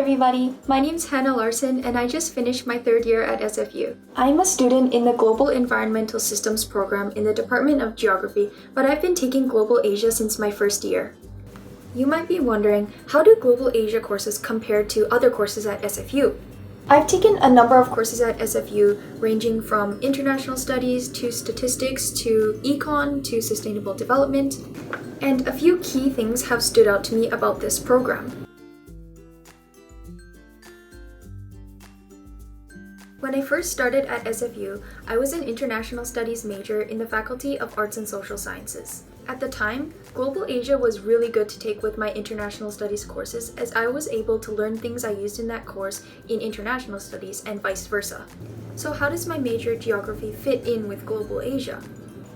everybody, my name's Hana Larsen and I just finished my third year at SFU. I'm a student in the Global Environmental Systems program in the Department of Geography, but I've been taking Global Asia since my first year. You might be wondering, how do Global Asia courses compare to other courses at SFU? I've taken a number of courses at SFU ranging from international studies to statistics to econ to sustainable development, and a few key things have stood out to me about this program. When I first started at SFU, I was an international studies major in the Faculty of Arts and Social Sciences. At the time, Global Asia was really good to take with my international studies courses as I was able to learn things I used in that course in international studies and vice versa. So how does my major geography fit in with Global Asia?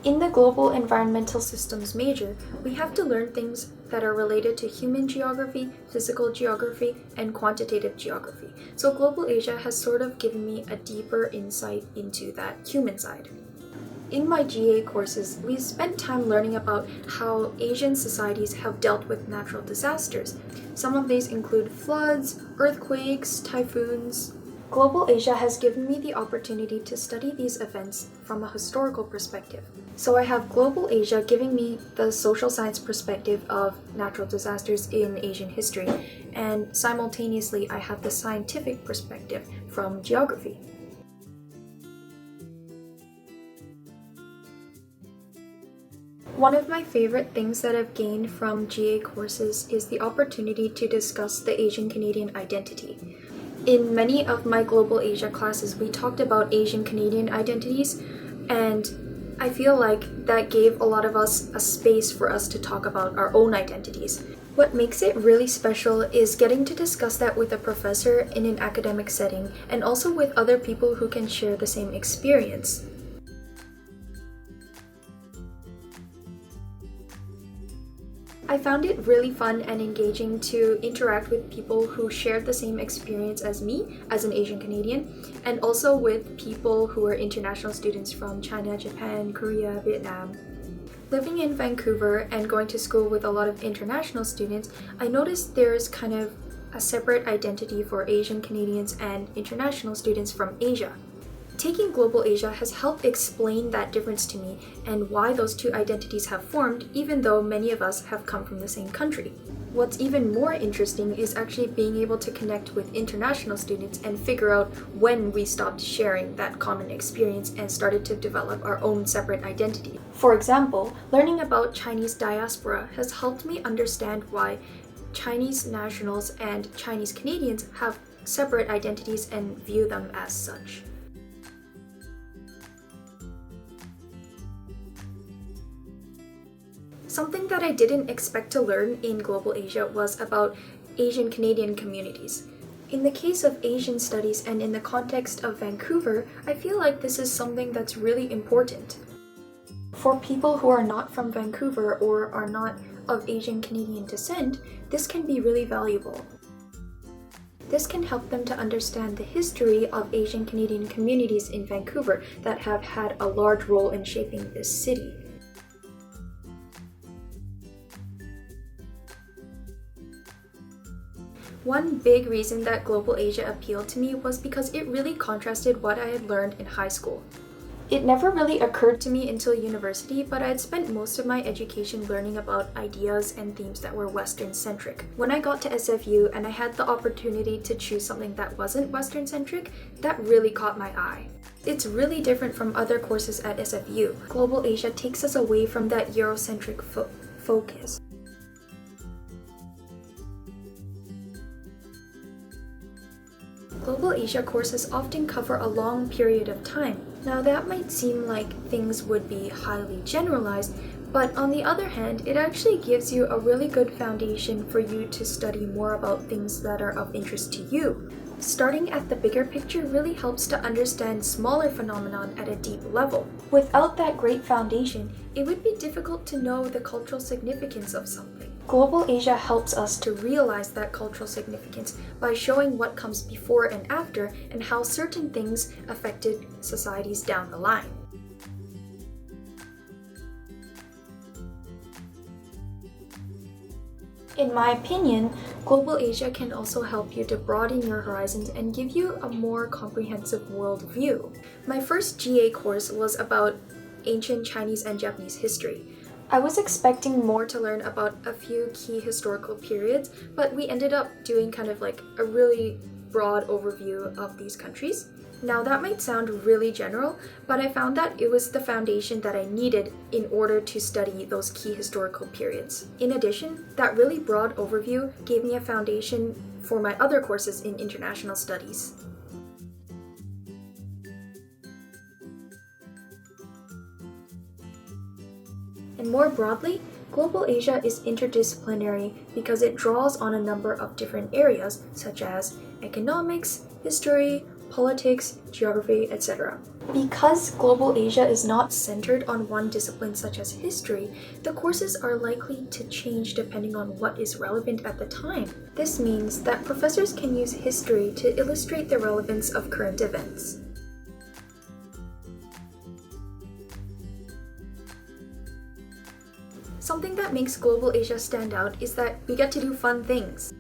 In the Global Environmental Systems major, we have to learn things that are related to human geography, physical geography, and quantitative geography. So Global Asia has sort of given me a deeper insight into that human side. In my GA courses, we spent time learning about how Asian societies have dealt with natural disasters. Some of these include floods, earthquakes, typhoons. Global Asia has given me the opportunity to study these events from a historical perspective. So I have Global Asia giving me the social science perspective of natural disasters in Asian history, and simultaneously I have the scientific perspective from geography. One of my favorite things that I've gained from GA courses is the opportunity to discuss the Asian Canadian identity. In many of my Global Asia classes, we talked about Asian Canadian identities, and I feel like that gave a lot of us a space for us to talk about our own identities. What makes it really special is getting to discuss that with a professor in an academic setting and also with other people who can share the same experience. I found it really fun and engaging to interact with people who shared the same experience as me as an Asian Canadian, and also with people who are international students from China, Japan, Korea, Vietnam. Living in Vancouver and going to school with a lot of international students, I noticed there's kind of a separate identity for Asian Canadians and international students from Asia. Taking Global Asia has helped explain that difference to me and why those two identities have formed, even though many of us have come from the same country. What's even more interesting is actually being able to connect with international students and figure out when we stopped sharing that common experience and started to develop our own separate identity. For example, learning about Chinese diaspora has helped me understand why Chinese nationals and Chinese Canadians have separate identities and view them as such. Something that I didn't expect to learn in Global Asia was about Asian Canadian communities. In the case of Asian studies and in the context of Vancouver, I feel like this is something that's really important. For people who are not from Vancouver or are not of Asian Canadian descent, this can be really valuable. This can help them to understand the history of Asian Canadian communities in Vancouver that have had a large role in shaping this city. One big reason that Global Asia appealed to me was because it really contrasted what I had learned in high school. It never really occurred to me until university, but I had spent most of my education learning about ideas and themes that were Western-centric. When I got to SFU and I had the opportunity to choose something that wasn't Western-centric, that really caught my eye. It's really different from other courses at SFU. Global Asia takes us away from that Eurocentric focus. Global Asia courses often cover a long period of time. Now that might seem like things would be highly generalized, but on the other hand, it actually gives you a really good foundation for you to study more about things that are of interest to you. Starting at the bigger picture really helps to understand smaller phenomenon at a deep level. Without that great foundation, it would be difficult to know the cultural significance of something. Global Asia helps us to realize that cultural significance by showing what comes before and after and how certain things affected societies down the line. In my opinion, Global Asia can also help you to broaden your horizons and give you a more comprehensive world view. My first GA course was about ancient Chinese and Japanese history. I was expecting more to learn about a few key historical periods, but we ended up doing kind of like a really broad overview of these countries. Now that might sound really general, but I found that it was the foundation that I needed in order to study those key historical periods. In addition, that really broad overview gave me a foundation for my other courses in international studies. And more broadly, Global Asia is interdisciplinary because it draws on a number of different areas such as economics, history, politics, geography, etc. Because Global Asia is not centered on one discipline such as history, the courses are likely to change depending on what is relevant at the time. This means that professors can use history to illustrate the relevance of current events. Something that makes Global Asia stand out is that we get to do fun things.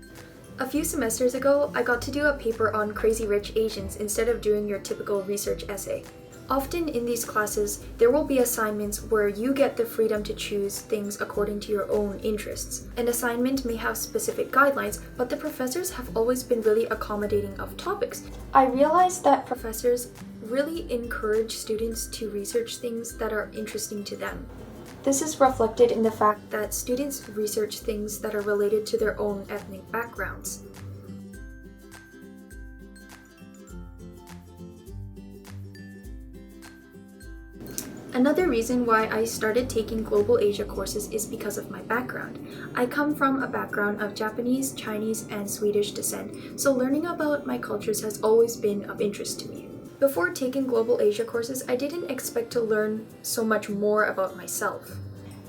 A few semesters ago, I got to do a paper on Crazy Rich Asians instead of doing your typical research essay. Often in these classes, there will be assignments where you get the freedom to choose things according to your own interests. An assignment may have specific guidelines, but the professors have always been really accommodating of topics. I realized that professors really encourage students to research things that are interesting to them. This is reflected in the fact that students research things that are related to their own ethnic backgrounds. Another reason why I started taking Global Asia courses is because of my background. I come from a background of Japanese, Chinese, and Swedish descent, so learning about my cultures has always been of interest to me. Before taking Global Asia courses, I didn't expect to learn so much more about myself.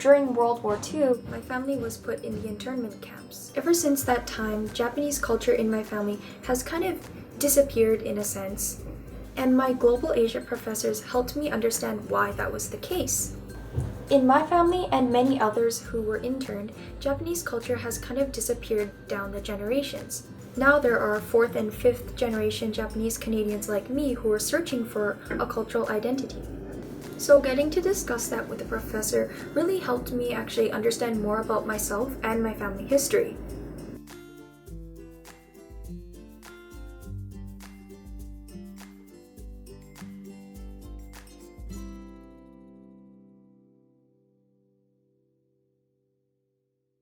During World War II, my family was put in the internment camps. Ever since that time, Japanese culture in my family has kind of disappeared in a sense, and my Global Asia professors helped me understand why that was the case. In my family and many others who were interned, Japanese culture has kind of disappeared down the generations. Now there are 4th and 5th generation Japanese Canadians like me who are searching for a cultural identity. So getting to discuss that with a professor really helped me actually understand more about myself and my family history.